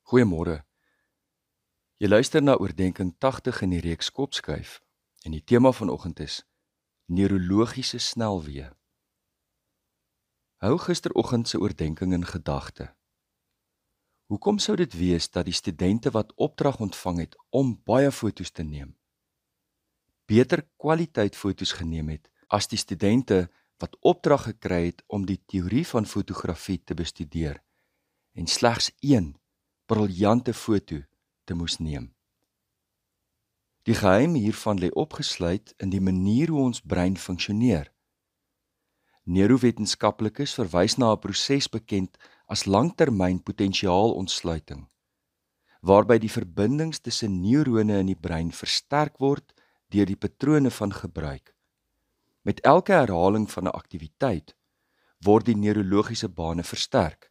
Goeiemôre. Jy luister na oordenking 80 in die reeks Kopskuif en die tema vanoggend is neurologiese snelweë. Hou gisteroggend se oordenking in gedagte. Hoekom sou dit wees dat die studente wat opdrag ontvang het om baie foto's te neem, beter kwaliteit foto's geneem het as die studente wat opdrag gekry het om die teorie van fotografie te bestudeer en slegs een briljante foto te moes neem? Die geheim hiervan lê opgesluit in die manier hoe ons brein funksioneer. Neurowetenskaplikes verwys na 'n proses bekend as langtermyn potensiaalontsluiting, waarby die verbindings tussen neurone in die brein versterk word deur die patrone van gebruik. Met elke herhaling van 'n aktiwiteit word die neurologiese bane versterk.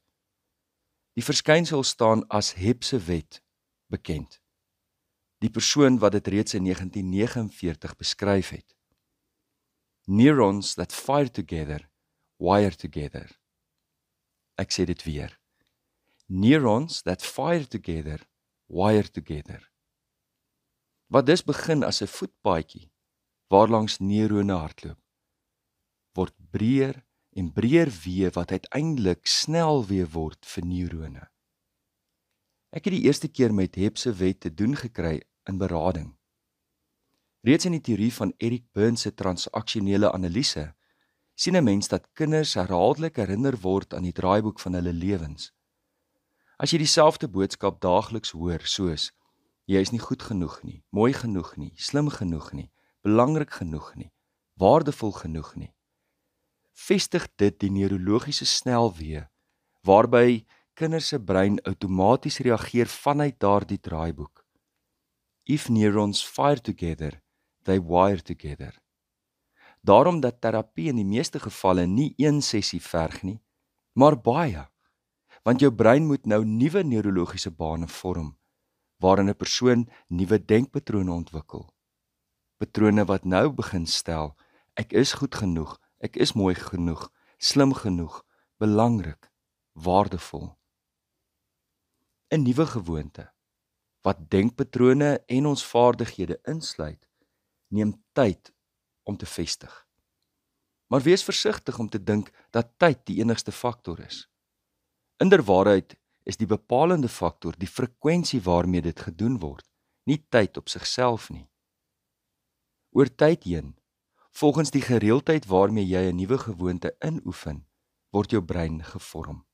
Die verskynsel staan as Hebb se wet bekend. Die persoon wat dit reeds in 1949 beskryf het. Neurons that fire together, wire together. Ek sê dit weer. Neurons that fire together, wire together. Wat dus begin as 'n voetpaadjie waarlangs neurone hardloop, word breër en breër weë wat uiteindelik snelweë word vir neurone. Ek het die eerste keer met Hebb se wet te doen gekry in berading. Reeds in die teorie van Eric Berne se transaksionele analise sien 'n mens dat kinders herhaaldelik herinner word aan die draaiboek van hulle lewens. As jy dieselfde boodskap daagliks hoor soos jy is nie goed genoeg nie, mooi genoeg nie, slim genoeg nie, belangrik genoeg nie, waardevol genoeg nie, vestig dit die neurologiese snelweë waarby kinders se brein outomaties reageer vanuit daardie draaiboek. If neurons fire together, they wire together. Daarom dat terapie in die meeste gevalle nie een sessie verg nie, maar baie, want jou brein moet nou nuwe neurologiese bane vorm, waarin 'n persoon nuwe denkpatrone ontwikkel. Patrone wat nou begin stel, ek is goed genoeg, ek is mooi genoeg, slim genoeg, belangrik, waardevol. 'n Nuwe gewoonte, wat denkpatrone en ons vaardighede insluit, neem tyd om te vestig. Maar wees versigtig om te dink dat tyd die enigste faktor is. Inderwaarheid is die bepalende faktor die frekwensie waarmee dit gedoen word, nie tyd op sigself nie. Oor tyd heen, volgens die gereeldheid waarmee jy 'n nuwe gewoonte inoefen, word jou brein gevorm.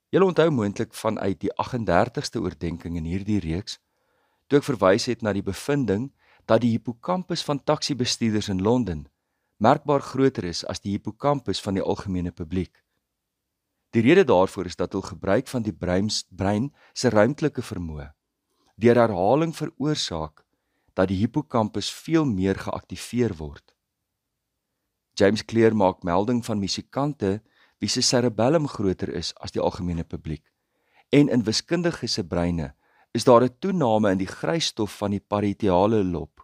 Julle onthou moontlik vanuit die 38ste oordenking in hierdie reeks, toe ek verwys het na die bevinding dat die hippocampus van taksibestuurders in Londen merkbaar groter is as die hippocampus van die algemene publiek. Die rede daarvoor is dat hul gebruik van die brein se ruimtelike vermoë deur herhaling veroorsaak dat die hippocampus veel meer geaktiveer word. James Clear maak melding van musikante wie se cerebellum groter is as die algemene publiek. En in wiskundiges se breine is daar 'n toename in die grysstof van die parieteale lob.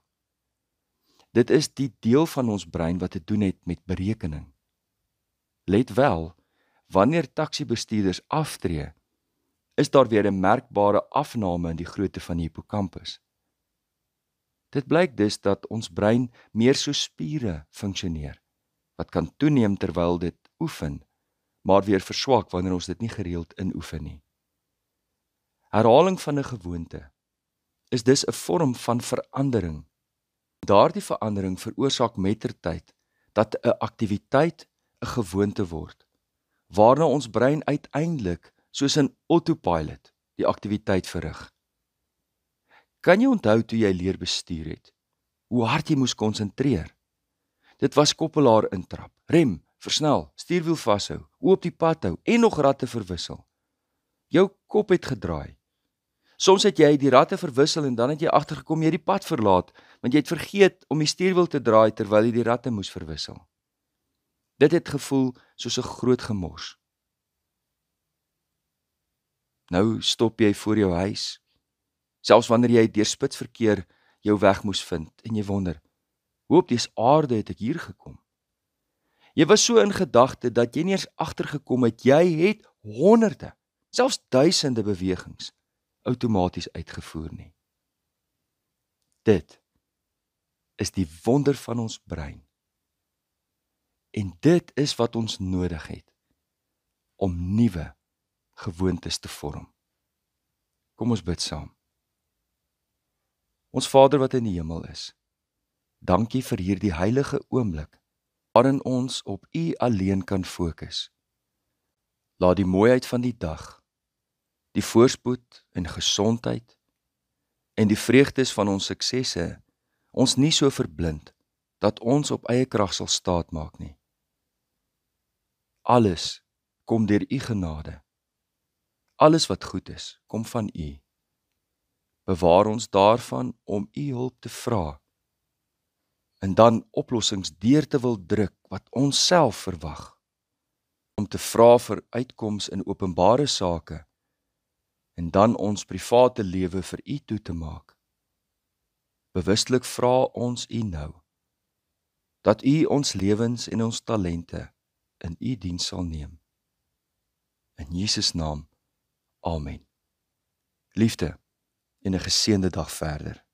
Dit is die deel van ons brein wat te doen het met berekening. Let wel, wanneer taksibestuurders aftree, is daar weer 'n merkbare afname in die grootte van die hippocampus. Dit blyk dus dat ons brein meer soos spiere funksioneer, wat kan toeneem terwyl dit oefen, maar weer verswak wanneer ons dit nie gereeld inoefen nie. Herhaling van 'n gewoonte is dus 'n vorm van verandering. Daardie verandering veroorsaak mettertyd dat 'n aktiwiteit 'n gewoonte word, waarna ons brein uiteindelik soos 'n autopilot die aktiwiteit verrig. Kan jy onthou toe jy leer bestuur het, hoe hard jy moes konsentreer? Dit was koppelaar intrap, rem, versnel, stuurwiel vashou, oop die pad hou en nog ratte verwissel. Jou kop het gedraai. Soms het jy die ratte verwissel en dan het jy agtergekom jy het die pad verlaat, want jy het vergeet om die stuurwiel te draai terwyl jy die ratte moes verwissel. Dit het gevoel soos 'n groot gemors. Nou stop jy voor jou huis, selfs wanneer jy deur spitsverkeer jou weg moes vind en jy wonder, hoe op dese aarde het ek hier gekom? Jy was so in gedagte dat jy nie eens agtergekom het, jy het honderde, selfs duisende bewegings outomaties uitgevoer nie. Dit is die wonder van ons brein. En dit is wat ons nodig het om nuwe gewoontes te vorm. Kom ons bid saam. Ons Vader wat in die hemel is, dankie vir hierdie heilige oomblik waarin ons op U alleen kan fokus. Laat die mooiheid van die dag, die voorspoed en gesondheid en die vreugdes van ons suksesse ons nie so verblind dat ons op eie krag sal staatmaak nie. Alles kom deur U genade. Alles wat goed is, kom van U. Bewaar ons daarvan om U hulp te vra en dan oplossings deur te wil druk wat ons self verwag, om te vra vir uitkoms in openbare sake en dan ons private lewe vir U toe te maak. Bewustelik vra ons U nou, dat U ons lewens en ons talente in U diens sal neem. In Jesus naam, amen. Liefde en 'n geseënde dag verder.